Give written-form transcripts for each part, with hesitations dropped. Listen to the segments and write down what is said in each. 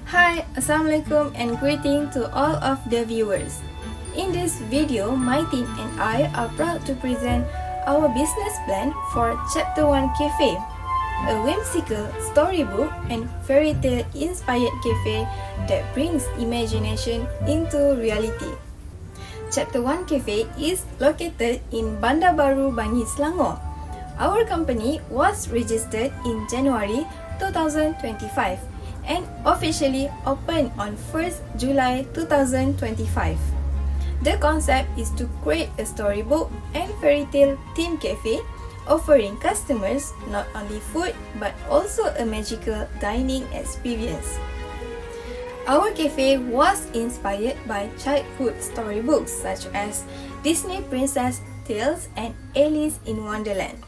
Hi, Assalamualaikum and greeting to all of the viewers. In this video, my team and I are proud to present our business plan for Chapter 1 Cafe, a whimsical storybook and fairy tale inspired cafe that brings imagination into reality. Chapter 1 Cafe is located in Bandar Baru, Bangi, Selangor. Our company was registered in January 2025 and officially opened on 1st July 2025. The concept is to create a storybook and fairy tale themed cafe offering customers not only food but also a magical dining experience. Our cafe was inspired by childhood storybooks such as Disney Princess Tales and Alice in Wonderland.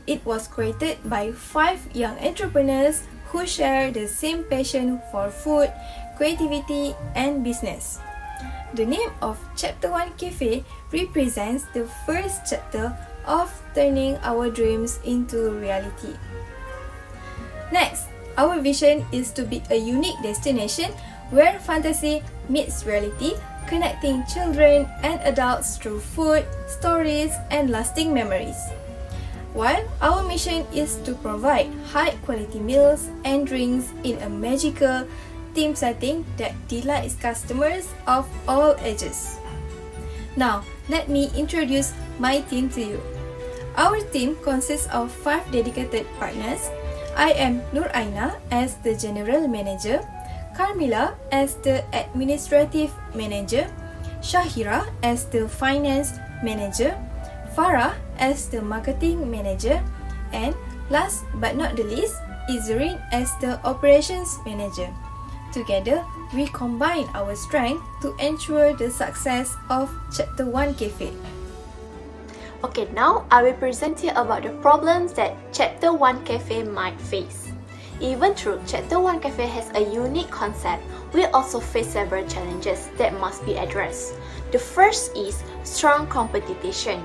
It was created by 5 young entrepreneurs who share the same passion for food, creativity, and business. The name of Chapter 1 Cafe represents the first chapter of turning our dreams into reality. Next, our vision is to be a unique destination where fantasy meets reality, connecting children and adults through food, stories, and lasting memories. While our mission is to provide high-quality meals and drinks in a magical theme setting that delights customers of all ages. Now, let me introduce my team to you. Our team consists of 5 dedicated partners. I am Nuraina as the General Manager, KARMILA as the Administrative Manager, SYAHIRA as the Finance Manager, FARAH as the Marketing Manager, and last but not the least, IZZURIN as the Operations Manager. Together, we combine our strength to ensure the success of Chapter 1 Cafe. Okay, now I will present you about the problems that Chapter 1 Cafe might face. Even though Chapter 1 Cafe has a unique concept, we also face several challenges that must be addressed. The first is strong competition.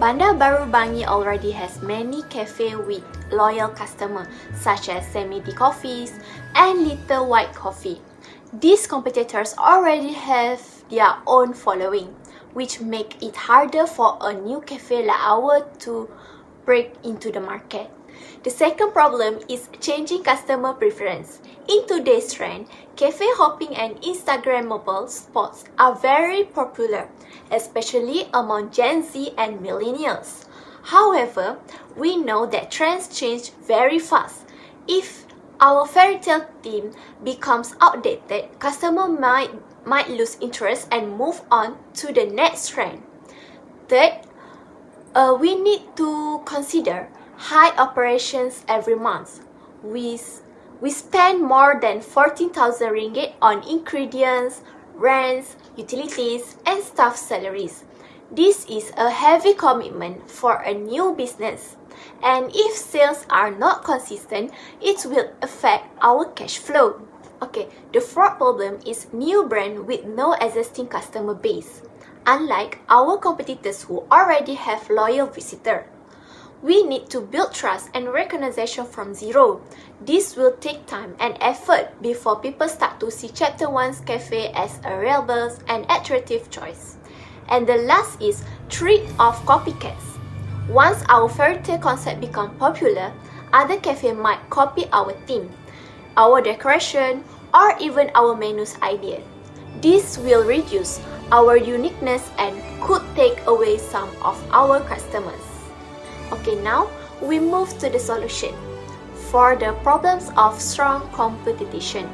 Bandar Baru Bangi already has many cafes with loyal customers such as Semiti Coffees and Little White Coffee. These competitors already have their own following, which make it harder for a new cafe like ours to break into the market. The second problem is changing customer preference. In today's trend, cafe hopping and Instagrammable spots are very popular, especially among Gen Z and millennials. However, we know that trends change very fast. If our fairy tale theme becomes outdated, customers might lose interest and move on to the next trend. Third, we need to consider high operations every month. We spend more than 14,000 ringgit on ingredients, rents, utilities, and staff salaries. This is a heavy commitment for a new business, and if sales are not consistent, it will affect our cash flow. Okay, the fourth problem is new brand with no existing customer base. Unlike our competitors who already have loyal visitors, we need to build trust and recognition from zero. This will take time and effort before people start to see Chapter 1's cafe as a reliable and attractive choice. And the last is threat of copycats. Once our fairy tale concept becomes popular, other cafes might copy our theme, our decoration, or even our menu's idea. This will reduce our uniqueness and could take away some of our customers. Okay, now we move to the solution. For the problems of strong competition,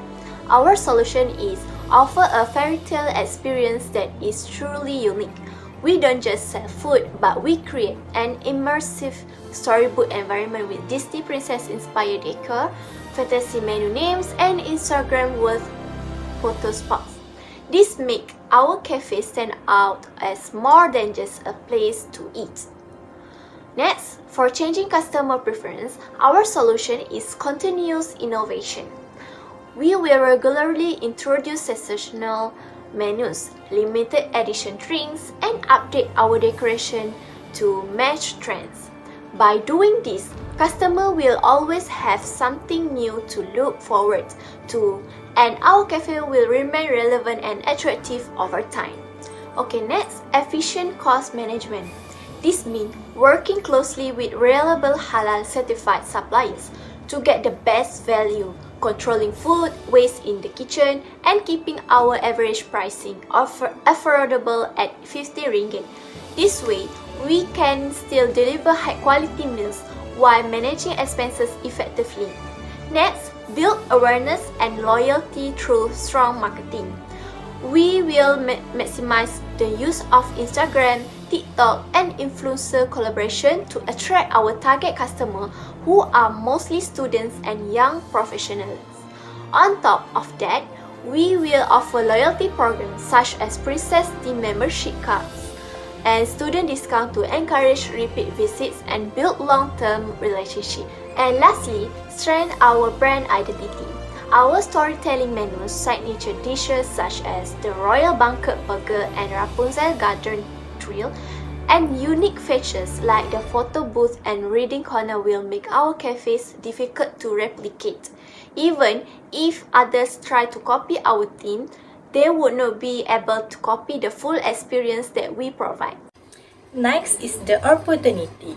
our solution is offer a fairy tale experience that is truly unique. We don't just sell food, but we create an immersive storybook environment with Disney princess inspired decor, fantasy menu names, and Instagram-worthy photo spots. This makes our cafe stand out as more than just a place to eat. Next, for changing customer preference, our solution is continuous innovation. We will regularly introduce seasonal menus, limited edition drinks, and update our decoration to match trends. By doing this, Customer will always have something new to look forward to, and our cafe will remain relevant and attractive over time. Okay, next, efficient cost management. This means working closely with reliable halal certified suppliers to get the best value, controlling food waste in the kitchen, and keeping our average pricing affordable at 50 ringgit. This way, we can still deliver high quality meals while managing expenses effectively. Next, build awareness and loyalty through strong marketing. We will maximize the use of Instagram, TikTok, and influencer collaboration to attract our target customer, who are mostly students and young professionals. On top of that, we will offer loyalty programs such as Princess Team membership cards and student discount to encourage repeat visits and build long-term relationships. And lastly, strengthen our brand identity. Our storytelling menus, signature dishes such as the Royal Banquet Burger and Rapunzel Garden Grill, and unique features like the photo booth and reading corner will make our cafes difficult to replicate. Even if others try to copy our theme, they would not be able to copy the full experience that we provide. Next is the opportunity.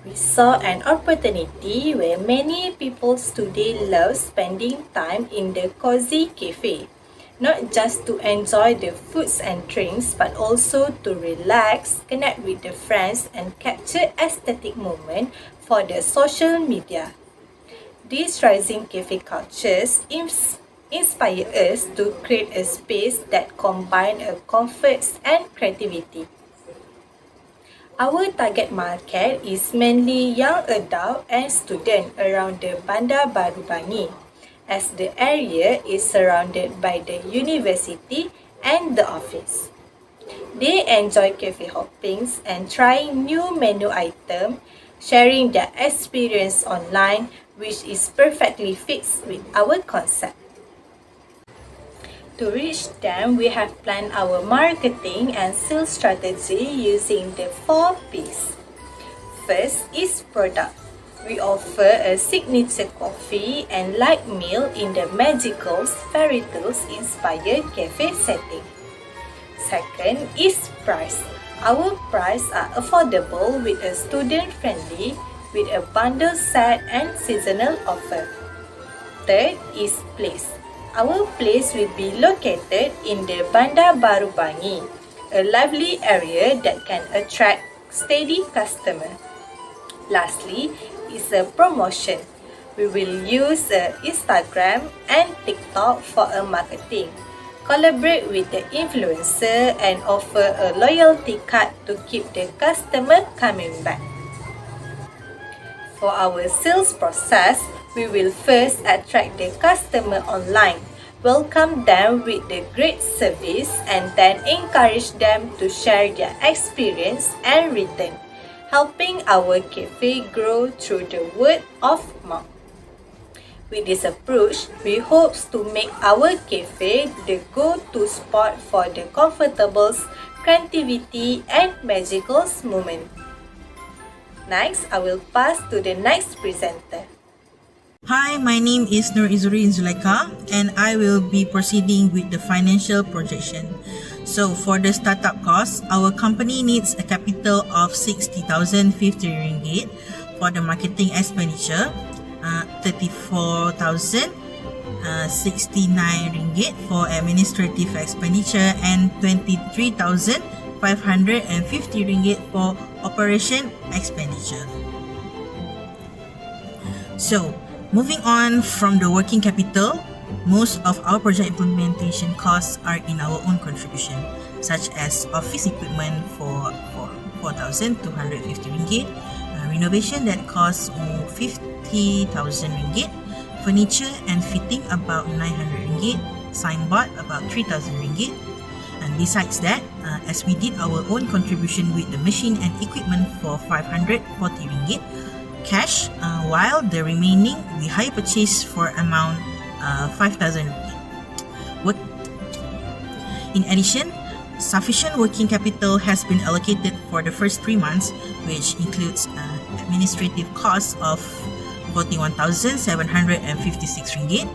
We saw an opportunity where many people today love spending time in the cozy cafe. Not just to enjoy the foods and drinks, but also to relax, connect with the friends, and capture aesthetic moments for the social media. These rising cafe cultures inspire us to create a space that combines comforts and creativity. Our target market is mainly young adult and student around the Bandar Baru Bangi, as the area is surrounded by the university and the office. They enjoy cafe hoppings and trying new menu items, sharing their experience online, which is perfectly fits with our concept. To reach them, we have planned our marketing and sales strategy using the 4 P's. First is product. We offer a signature coffee and light meal in the magical fairy tales inspired cafe setting. Second is price. Our prices are affordable with a student friendly with a bundle set and seasonal offer. Third is place. Our place will be located in the Bandar Baru Bangi, a lively area that can attract steady customers. Lastly is a promotion. We will use Instagram and TikTok for a marketing. Collaborate with the influencer and offer a loyalty card to keep the customer coming back. For our sales process, we will first attract the customer online, welcome them with the great service, and then encourage them to share their experience and return, helping our cafe grow through the word of mouth. With this approach, we hope to make our cafe the go-to spot for the comfortable creativity and magical moment. Next, I will pass to the next presenter. Hi, my name is IZZURIN ZULAIKHA, and I will be proceeding with the financial projection. So for the startup cost, our company needs a capital of 60,050 ringgit for the marketing expenditure, 34,069 ringgit for administrative expenditure, and 23,550 ringgit for operation expenditure. So, moving on from the working capital, most of our project implementation costs are in our own contribution, such as office equipment for 4,250 ringgit, renovation that costs 50,000 ringgit, furniture and fitting about 900 ringgit, signboard about 3,000 ringgit. And besides that, as we did our own contribution with the machine and equipment for 540 ringgit, cash, while the remaining we hire purchase for amount 5,000 ringgit. In addition, sufficient working capital has been allocated for the first 3 months, which includes administrative costs of 41,756 ringgit,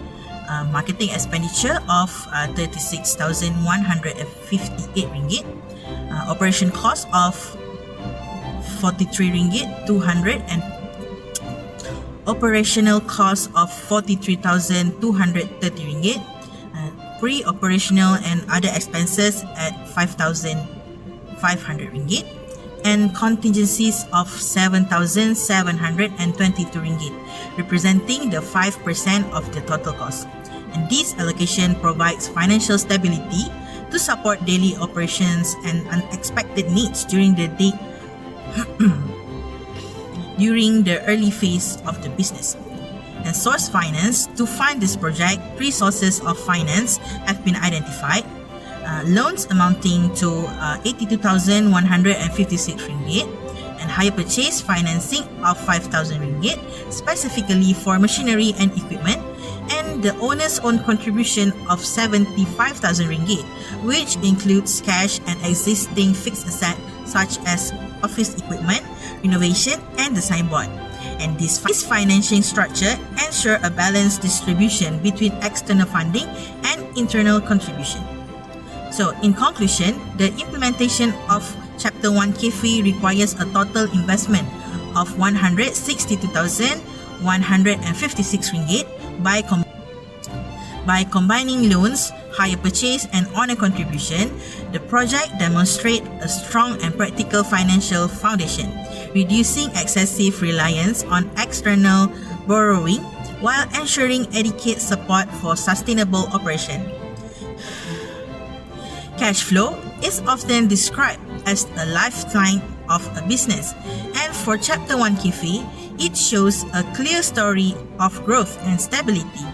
marketing expenditure of 36,158 ringgit, operation cost of 43 ringgit 200 and operational cost of 43,230 ringgit, pre-operational and other expenses at 5,500 ringgit, and contingencies of 7,722 ringgit, representing the 5% of the total cost. And this allocation provides financial stability to support daily operations and unexpected needs during the early phase of the business. And source finance. To fund this project, 3 sources of finance have been identified. Loans amounting to 82,156 ringgit and hire purchase financing of 5,000 ringgit specifically for machinery and equipment, and the owner's own contribution of 75,000 ringgit, which includes cash and existing fixed assets such as office equipment, renovation, and the signboard. And this financing structure ensure a balanced distribution between external funding and internal contribution. So, in conclusion, the implementation of Chapter 1 KFE requires a total investment of 162,156 ringgit by combining loans, hire purchase, and owner contribution. The project demonstrates a strong and practical financial foundation, reducing excessive reliance on external borrowing while ensuring adequate support for sustainable operation. Cash flow is often described as the lifeline of a business, and for Chapter 1 KFE, it shows a clear story of growth and stability.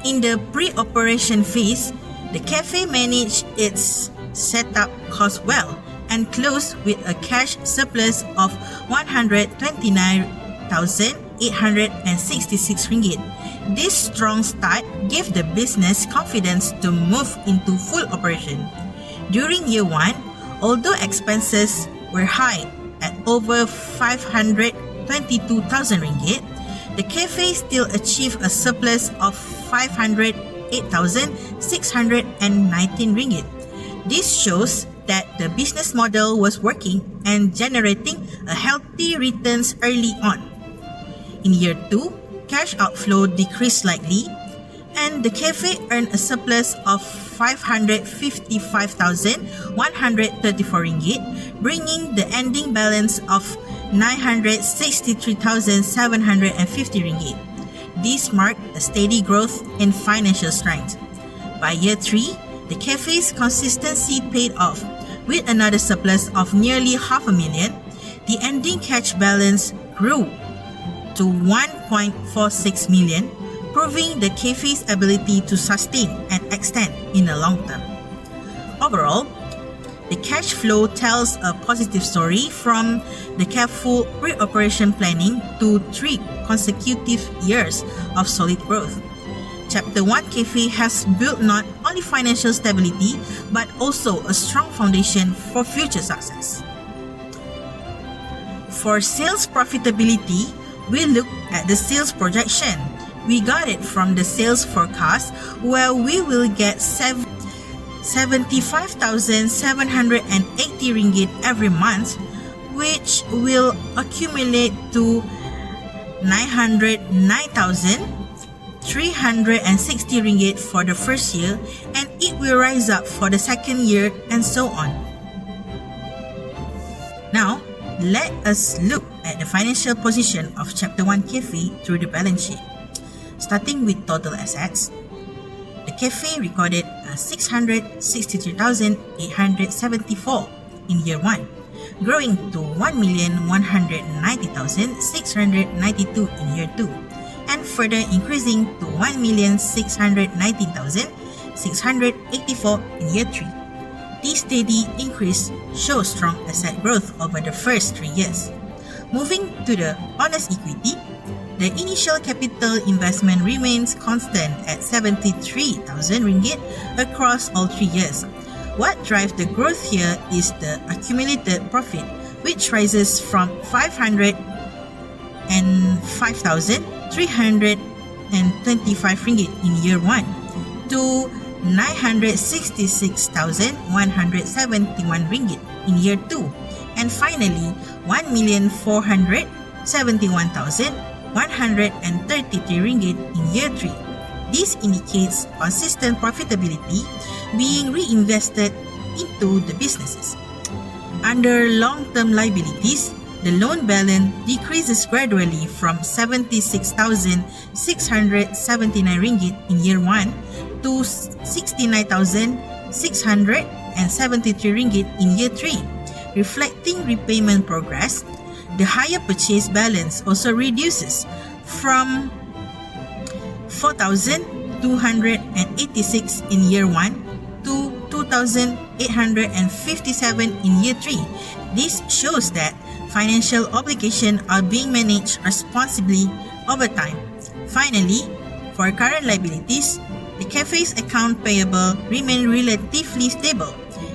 In the pre-operation phase, the cafe managed its setup cost well and closed with a cash surplus of 129,866 ringgit. This strong start gave the business confidence to move into full operation. During year 1, although expenses were high at over 522,000 ringgit, the cafe still achieved a surplus of 508,619 ringgit. This shows that the business model was working and generating a healthy returns early on. In year 2, cash outflow decreased slightly, and the cafe earned a surplus of 555,134 ringgit, bringing the ending balance of 963,750 ringgit. This marked a steady growth in financial strength. By year 3, the cafe's consistency paid off. With another surplus of nearly 500,000, the ending cash balance grew to 1.46 million, proving the cafe's ability to sustain and extend in the long term. Overall, the cash flow tells a positive story from the careful pre-operation planning to 3 consecutive years of solid growth. Chapter 1 KFE has built not only financial stability but also a strong foundation for future success. For sales profitability, we look at the sales projection. We got it from the sales forecast, where we will get 75,780 ringgit every month, which will accumulate to 909,360 ringgit for the first year, and it will rise up for the second year, and so on. Now, let us look at the financial position of Chapter 1 KFE through the balance sheet. Starting with total assets, the cafe recorded 663,874 in year 1, growing to 1,190,692 in year 2, and further increasing to 1,619,684 in year 3. This steady increase shows strong asset growth over the first 3 years. Moving to the owner's equity, the initial capital investment remains constant at 73,000 ringgit across all 3 years. What drives the growth here is the accumulated profit, which rises from 500 ringgit in year 1 to 966,171 ringgit in year 2, and finally 1,471,133 ringgit in year 3. This indicates consistent profitability being reinvested into the businesses. Under long-term liabilities, the loan balance decreases gradually from 76,679 ringgit in year 1 to 69,673 ringgit in year 3, reflecting repayment progress. The higher purchase balance also reduces from 4,286 in year 1 to 2,857 in year 3. This shows that financial obligations are being managed responsibly over time. Finally, for current liabilities, the cafe's account payable remain relatively stable,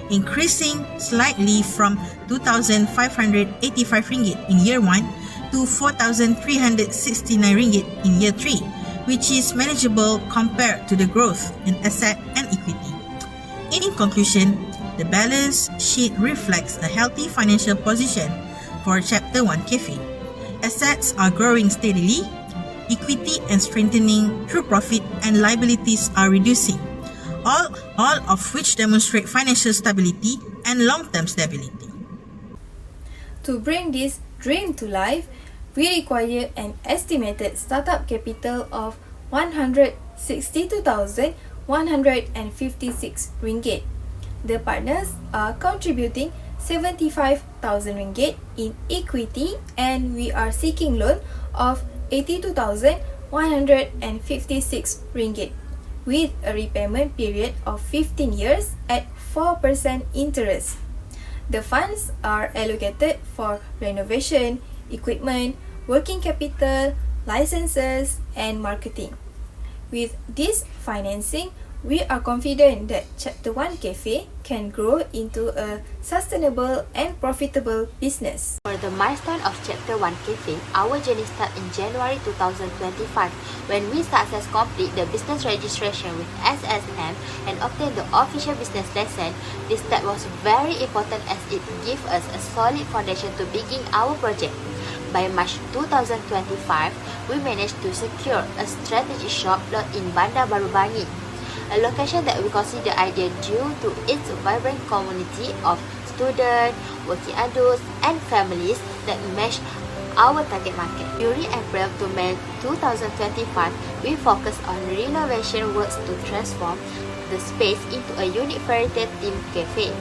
increasing slightly from 2,585 ringgit in year 1 to 4,369 ringgit in year 3, which is manageable compared to the growth in asset and equity. In conclusion, the balance sheet reflects a healthy financial position for Chapter 1 Cafe. Assets are growing steadily, equity and strengthening through profit, and liabilities are reducing, all of which demonstrate financial stability and long-term stability. To bring this dream to life, we require an estimated startup capital of 162,156 ringgit. The partners are contributing 75,000 ringgit in equity, and we are seeking loan of 82,156 ringgit with a repayment period of 15 years at 4% interest. The funds are allocated for renovation, equipment, working capital, licenses, and marketing. With this financing, we are confident that Chapter 1 Cafe can grow into a sustainable and profitable business. For the milestone of Chapter 1 Cafe, our journey started in January 2025 when we successfully complete the business registration with SSM and obtain the official business license. This step was very important as it gives us a solid foundation to begin our project. By March 2025, we managed to secure a strategic shop lot in Bandar Baru Bangi, a location that we consider ideal due to its vibrant community of students, working adults, and families that match our target market. During April to May 2025, we focused on renovation works to transform the space into a unique fairy tale themed cafe.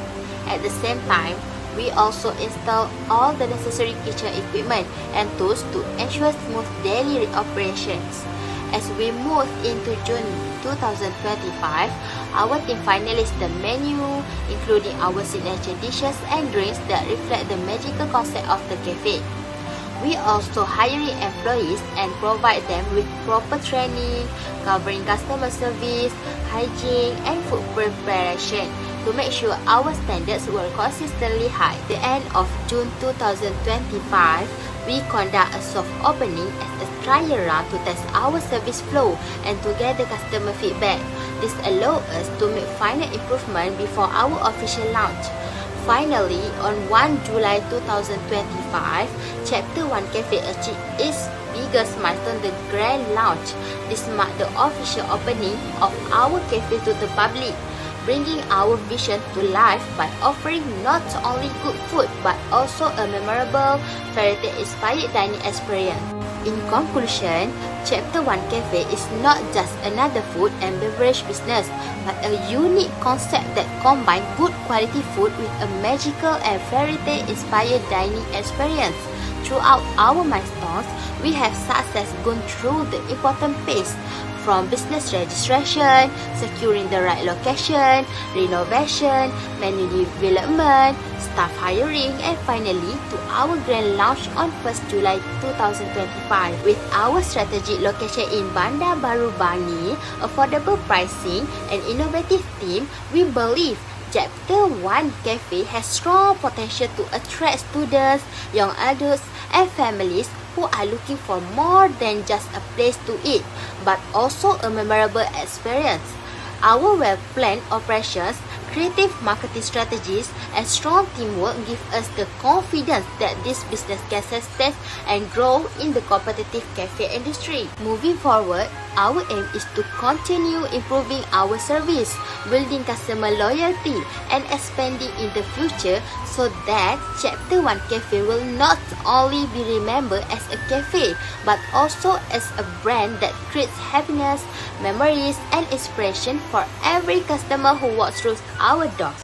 At the same time, we also install all the necessary kitchen equipment and tools to ensure smooth daily operations. As we move into June 2025, our team finalized the menu, including our signature dishes and drinks that reflect the magical concept of the cafe. We also hire employees and provide them with proper training, covering customer service, hygiene, and food preparation to make sure our standards were consistently high. At the end of June 2025, we conduct a soft opening as a trial run to test our service flow and to gather customer feedback. This allows us to make final improvement before our official launch. Finally, on 1 July 2025, Chapter 1 Cafe achieved its biggest milestone, the grand launch. This marked the official opening of our cafe to the public, bringing our vision to life by offering not only good food but also a memorable fairy tale inspired dining experience. In conclusion, Chapter 1 Cafe is not just another food and beverage business, but a unique concept that combines good quality food with a magical and fairy tale inspired dining experience. Throughout our milestones, we have successfully gone through the important phase from business registration, securing the right location, renovation, menu development, staff hiring, and finally to our grand launch on 1st July 2025. With our strategic location in Bandar Baru Bangi, affordable pricing, and innovative theme, we believe Chapter 1 Cafe has strong potential to attract students, young adults, and families who are looking for more than just a place to eat, but also a memorable experience. Our well-planned operations, creative marketing strategies, and strong teamwork give us the confidence that this business can sustain and grow in the competitive cafe industry. Moving forward, our aim is to continue improving our service, building customer loyalty, and expanding in the future so that Chapter 1 Cafe will not only be remembered as a cafe, but also as a brand that creates happiness, memories, and inspiration for every customer who walks through our doors.